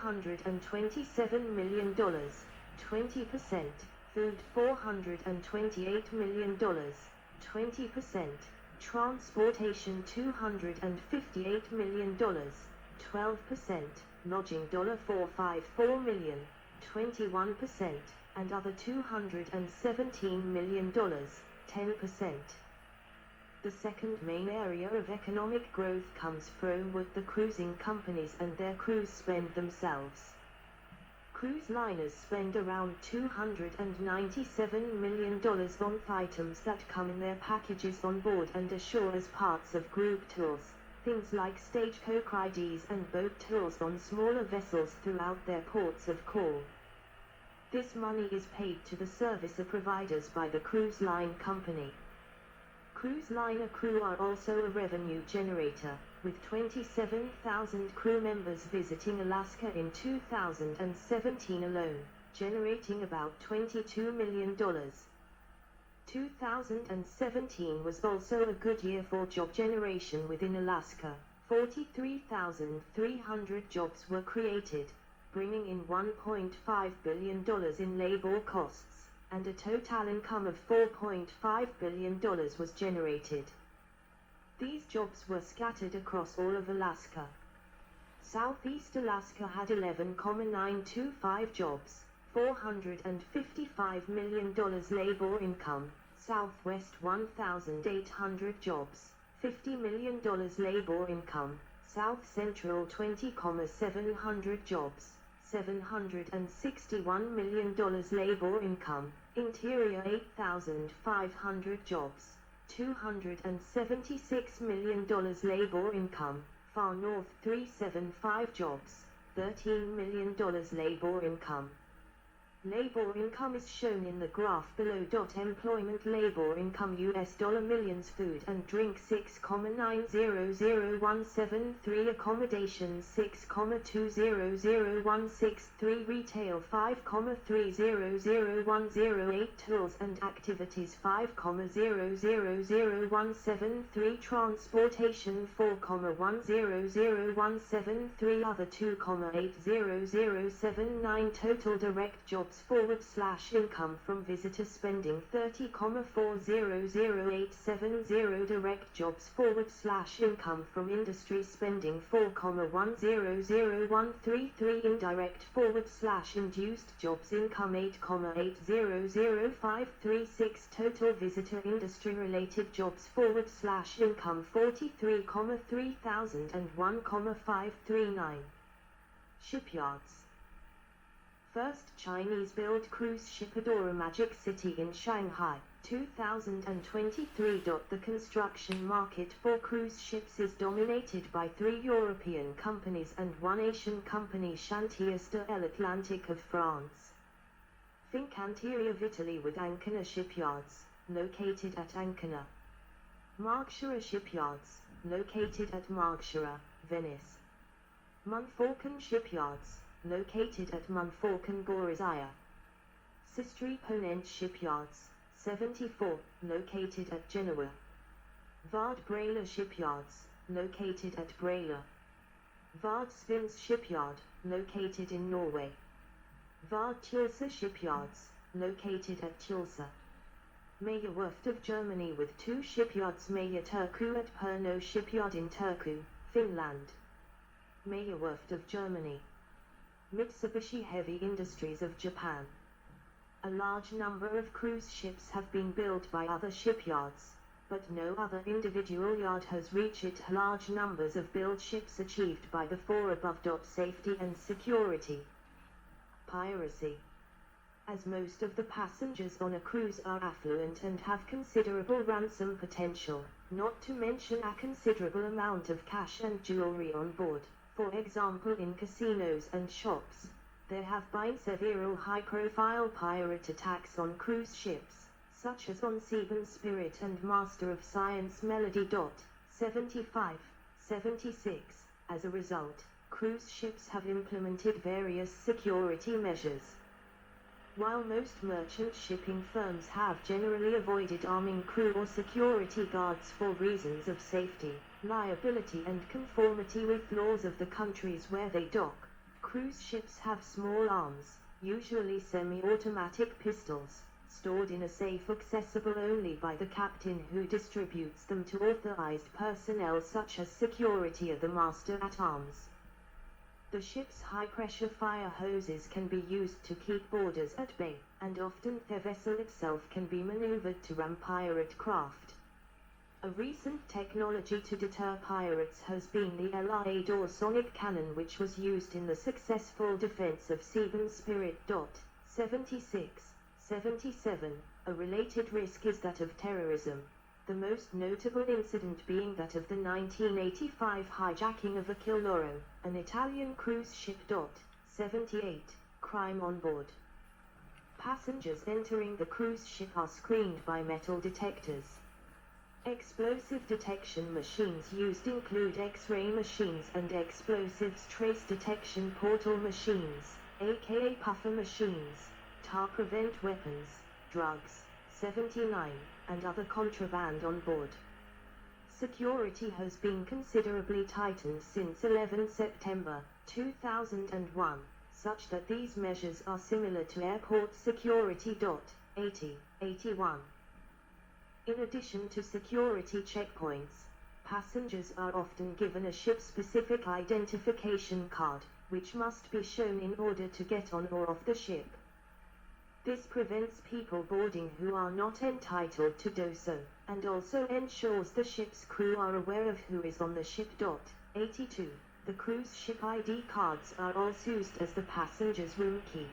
$427 million, 20%. Food $428 million, 20%. Transportation $258 million, 12%. Lodging $454 million, 21%, and other $217 million, 10%. The second main area of economic growth comes from what the cruising companies and their crews spend themselves. Cruise liners spend around $297 million on items that come in their packages on board and ashore as parts of group tours, things like stagecoach IDs and boat tours on smaller vessels throughout their ports of call. This money is paid to the service providers by the cruise line company. Cruise liner crew are also a revenue generator, with 27,000 crew members visiting Alaska in 2017 alone, generating about $22 million. 2017 was also a good year for job generation within Alaska. 43,300 jobs were created, bringing in $1.5 billion in labor costs, and a total income of $4.5 billion was generated. These jobs were scattered across all of Alaska. Southeast Alaska had 11,925 jobs, $455 million labor income. Southwest 1,800 jobs, $50 million labor income. South Central 20,700 jobs, $761 million labor income. Interior 8,500 jobs, $276 million labor income. Far North 375 jobs, $13 million labor income. Labor income is shown in the graph below. Employment labor income US dollar millions. Food and drink 6,900,173. Accommodation 6,200,163. Retail 5,300,108. Tools and activities 5,000,173. Transportation 4,100,173. Other 2,800,079. Total direct jobs /income from visitor spending 30,400,870. Direct jobs /income from industry spending 4,100,133. Indirect /induced jobs income 8,800,536. Total visitor industry related jobs /income 43,300 and 1,539. Shipyards. First Chinese-built cruise ship Adora Magic City in Shanghai, 2023. The construction market for cruise ships is dominated by 3 European companies and 1 Asian company, Chantiers de l'Atlantique of France. Fincantieri of Italy with Ancona Shipyards, located at Ancona. Marghera Shipyards, located at Marghera, Venice. Monfalcone Shipyards, located at Monfalcone, Gorizia. Sistri Ponente Shipyards, 74, located at Genoa. Vard Brela Shipyards, located at Brela. Vard Svins Shipyard, located in Norway. Vard Tulsa Shipyards, located at Tulsa. Meyer Werft of Germany with 2 shipyards. Meyer Turku at Purno Shipyard in Turku, Finland. Meyer Werft of Germany. Mitsubishi Heavy Industries of Japan. A large number of cruise ships have been built by other shipyards, but no other individual yard has reached large numbers of built ships achieved by the 4 above. Safety and security. Piracy. As most of the passengers on a cruise are affluent and have considerable ransom potential, not to mention a considerable amount of cash and jewelry on board. For example, in casinos and shops, there have been several high-profile pirate attacks on cruise ships, such as on Seabourn Spirit and Master of Science Melody. 75, 76. As a result, cruise ships have implemented various security measures. While most merchant shipping firms have generally avoided arming crew or security guards for reasons of safety, liability and conformity with laws of the countries where they dock, Cruise ships have small arms, usually semi-automatic pistols, stored in a safe accessible only by the captain, who distributes them to authorized personnel such as security or the master-at-arms. The ship's high-pressure fire hoses can be used to keep boarders at bay, and often the vessel itself can be maneuvered to ram pirate craft. A recent technology to deter pirates has been the LRA sonic cannon, which was used in the successful defense of Seabourn Spirit. 76-77. A related risk is that of terrorism, the most notable incident being that of the 1985 hijacking of Achille Lauro, an Italian cruise ship. 78. Crime on board. Passengers entering the cruise ship are screened by metal detectors. Explosive detection machines used include X-ray machines and explosives trace detection portal machines, aka puffer machines, to prevent weapons, drugs, 79, and other contraband on board. Security has been considerably tightened since 11 September 2001, such that these measures are similar to airport security. 80-81. In addition to security checkpoints, passengers are often given a ship-specific identification card, which must be shown in order to get on or off the ship. This prevents people boarding who are not entitled to do so, and also ensures the ship's crew are aware of who is on the ship. 82. The cruise ship ID cards are also used as the passenger's room key.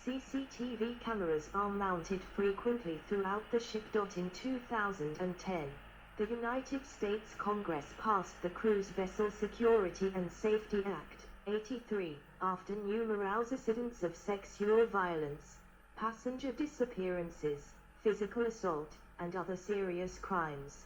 CCTV cameras are mounted frequently throughout the ship. In 2010, the United States Congress passed the Cruise Vessel Security and Safety Act, 83, after numerous incidents of sexual violence, passenger disappearances, physical assault, and other serious crimes.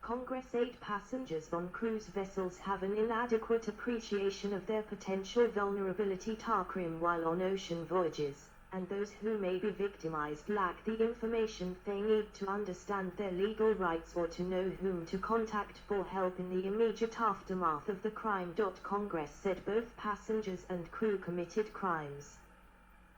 Congress aid passengers on cruise vessels have an inadequate appreciation of their potential vulnerability to crime while on ocean voyages, and those who may be victimized lack the information they need to understand their legal rights or to know whom to contact for help in the immediate aftermath of the crime. Congress said both passengers and crew committed crimes.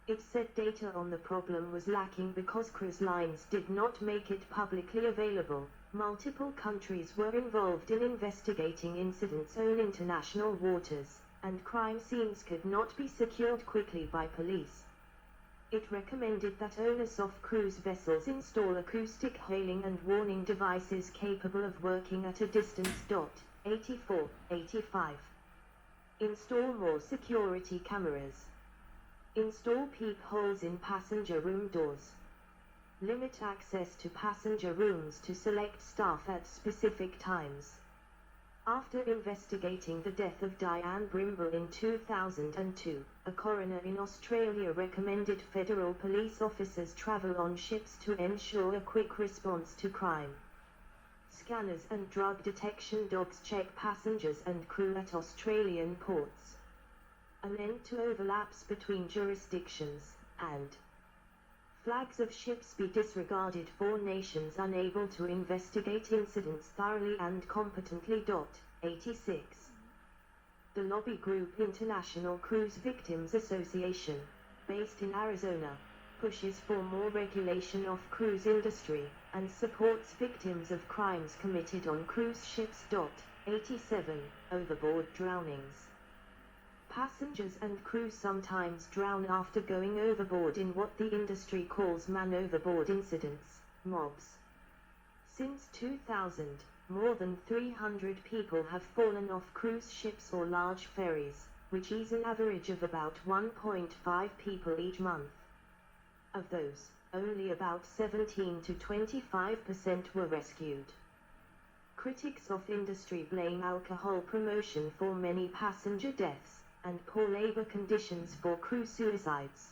It said data on the problem was lacking because cruise lines did not make it publicly available. Multiple countries were involved in investigating incidents on international waters, and crime scenes could not be secured quickly by police. It recommended that owners of cruise vessels install acoustic hailing and warning devices capable of working at a distance. 84-85. Install more security cameras. Install peepholes in passenger room doors. Limit access to passenger rooms to select staff at specific times. After investigating the death of Diane Brimble in 2002, a coroner in Australia recommended federal police officers travel on ships to ensure a quick response to crime. Scanners and drug detection dogs check passengers and crew at Australian ports. An end to overlaps between jurisdictions, and flags of ships be disregarded for nations unable to investigate incidents thoroughly and competently. 86. The lobby group International Cruise Victims Association, based in Arizona, pushes for more regulation of cruise industry, and supports victims of crimes committed on cruise ships. 87. Overboard drownings. Passengers and crew sometimes drown after going overboard in what the industry calls man overboard incidents, MOBs. Since 2000, more than 300 people have fallen off cruise ships or large ferries, which is an average of about 1.5 people each month. Of those, only about 17 to 25% were rescued. Critics of industry blame alcohol promotion for many passenger deaths, and poor labor conditions for crew suicides.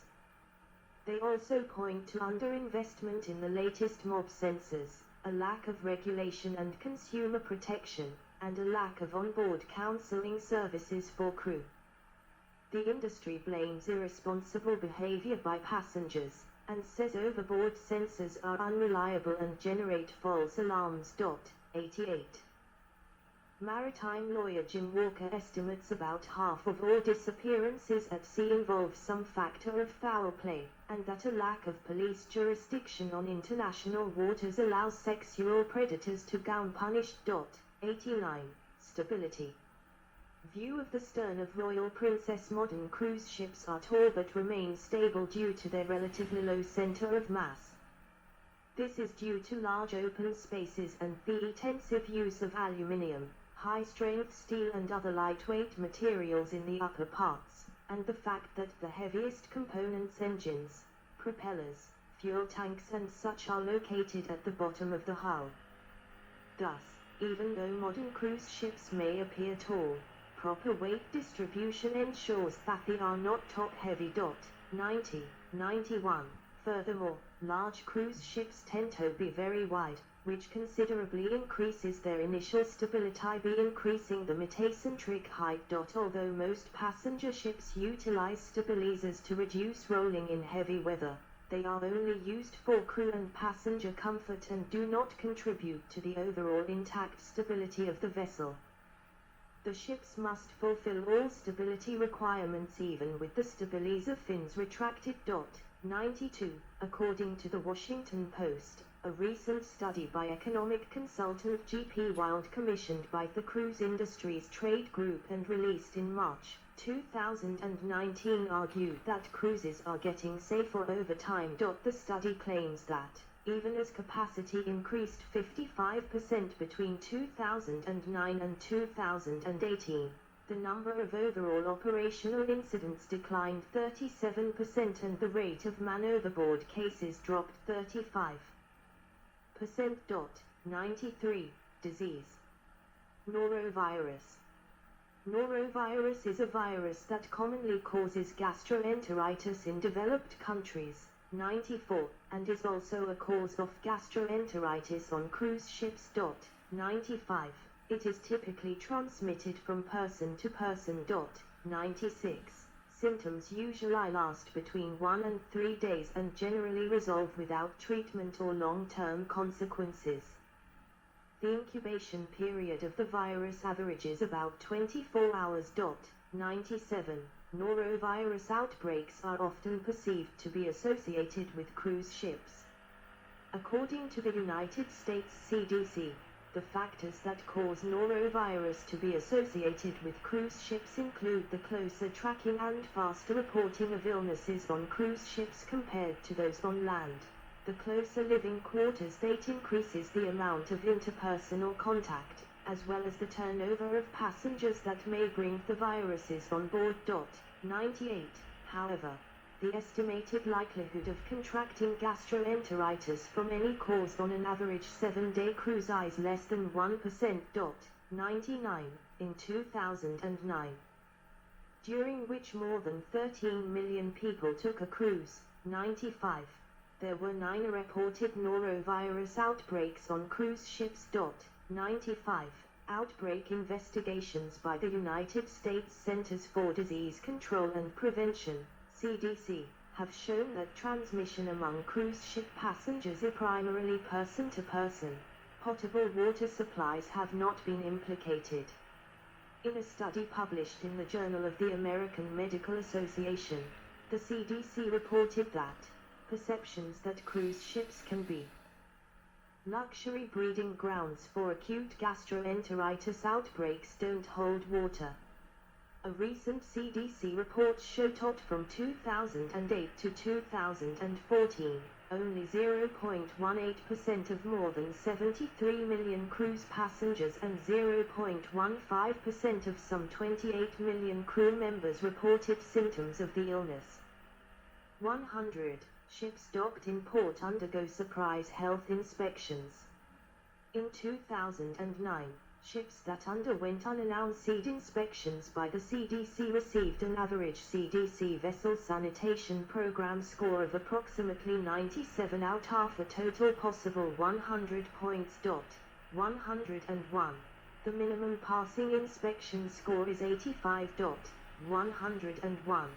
They also point to underinvestment in the latest mob sensors, a lack of regulation and consumer protection, and a lack of on-board counseling services for crew. The industry blames irresponsible behavior by passengers, and says overboard sensors are unreliable and generate false alarms. 88. Maritime lawyer Jim Walker estimates about half of all disappearances at sea involve some factor of foul play, and that a lack of police jurisdiction on international waters allows sexual predators to go unpunished. 89. Stability. View of the stern of Royal Princess. Modern cruise ships are tall but remain stable due to their relatively low center of mass. This is due to large open spaces and the intensive use of aluminium, high-strength steel and other lightweight materials in the upper parts, and the fact that the heaviest components, engines, propellers, fuel tanks and such, are located at the bottom of the hull. Thus, even though modern cruise ships may appear tall, proper weight distribution ensures that they are not top-heavy. 90. 91. Furthermore, large cruise ships tend to be very wide, which considerably increases their initial stability by increasing the metacentric height. Although most passenger ships utilize stabilizers to reduce rolling in heavy weather, they are only used for crew and passenger comfort and do not contribute to the overall intact stability of the vessel. The ships must fulfill all stability requirements even with the stabilizer fins retracted. 92. According to the Washington Post, a recent study by economic consultant G.P. Wild, commissioned by the Cruise Industries Trade Group and released in March 2019, argued that cruises are getting safer over time. The study claims that, even as capacity increased 55% between 2009 and 2018, the number of overall operational incidents declined 37% and the rate of man-overboard cases dropped 35%. 93. Disease. Norovirus. Norovirus is a virus that commonly causes gastroenteritis in developed countries. 94, and is also a cause of gastroenteritis on cruise ships. 95. It is typically transmitted from person to person. 96. Symptoms usually last between 1 and 3 days and generally resolve without treatment or long-term consequences. The incubation period of the virus averages about 24 hours. 97. Norovirus outbreaks are often perceived to be associated with cruise ships. According to the United States CDC, the factors that cause norovirus to be associated with cruise ships include the closer tracking and faster reporting of illnesses on cruise ships compared to those on land. The closer living quarters state increases the amount of interpersonal contact, as well as the turnover of passengers that may bring the viruses on board. 98. However, the estimated likelihood of contracting gastroenteritis from any cause on an average 7-day cruise is less than 1%. 99. In 2009, during which more than 13 million people took a cruise. 95. There were 9 reported norovirus outbreaks on cruise ships. 95. Outbreak investigations by the United States Centers for Disease Control and Prevention, CDC, have shown that transmission among cruise ship passengers is primarily person to person. Potable water supplies have not been implicated. In a study published in the Journal of the American Medical Association, the CDC reported that perceptions that cruise ships can be luxury breeding grounds for acute gastroenteritis outbreaks don't hold water. A recent CDC report showed that from 2008 to 2014, only 0.18% of more than 73 million cruise passengers and 0.15% of some 28 million crew members reported symptoms of the illness. 100. Ships docked in port undergo surprise health inspections. In 2009, ships that underwent unannounced inspections by the CDC received an average CDC vessel sanitation program score of approximately 97 out of a total possible 100 points. 101. The minimum passing inspection score is 85. 101.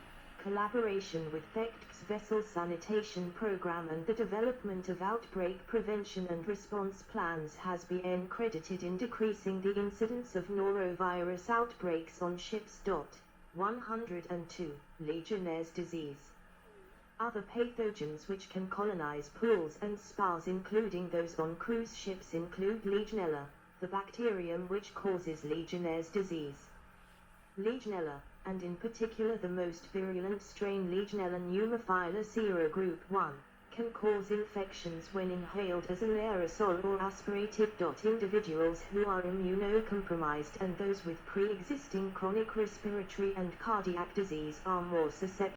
collaboration with FECT's vessel sanitation program and the development of outbreak prevention and response plans has been credited in decreasing the incidence of norovirus outbreaks on ships. 102. Legionnaire's disease. Other pathogens which can colonize pools and spas, including those on cruise ships, include Legionella, the bacterium which causes Legionnaire's disease. Legionella, and in particular the most virulent strain Legionella pneumophila serogroup 1, can cause infections when inhaled as an aerosol or aspirated. Individuals who are immunocompromised and those with pre-existing chronic respiratory and cardiac disease are more susceptible